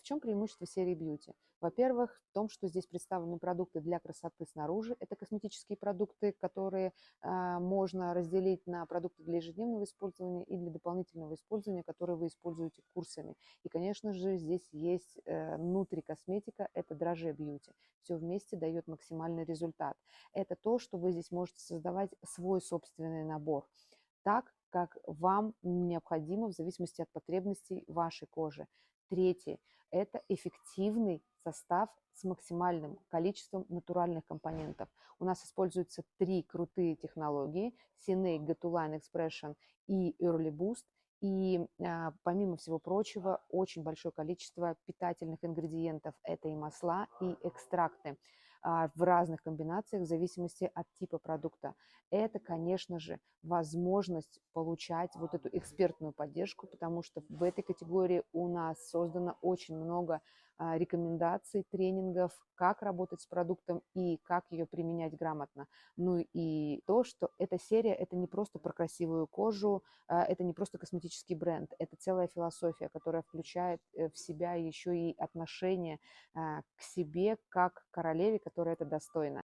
чем преимущество серии Beauty? Во-первых, в том, что здесь представлены продукты для красоты снаружи. Это косметические продукты, которые можно разделить на продукты для ежедневного использования и для дополнительного использования, которые вы используете курсами. И, конечно же, здесь есть нутрикосметика, это драже Beauty. Все вместе дает максимальный результат. Это то, что вы здесь можете создавать свой собственный набор, так, как вам необходимо в зависимости от потребностей вашей кожи. Третий – это эффективный состав с максимальным количеством натуральных компонентов. У нас используются 3 крутые технологии – Synake, Gatuline Expression и Early Boost. И помимо всего прочего, очень большое количество питательных ингредиентов. Это и масла, и экстракты в разных комбинациях в зависимости от типа продукта. Это, конечно же, возможность получать вот эту экспертную поддержку, потому что в этой категории у нас создано очень много рекомендаций, тренингов, как работать с продуктом и как ее применять грамотно. Ну и то, что эта серия, это не просто про красивую кожу, это не просто косметический бренд, это целая философия, которая включает в себя еще и отношение к себе как к королеве, которая это достойна.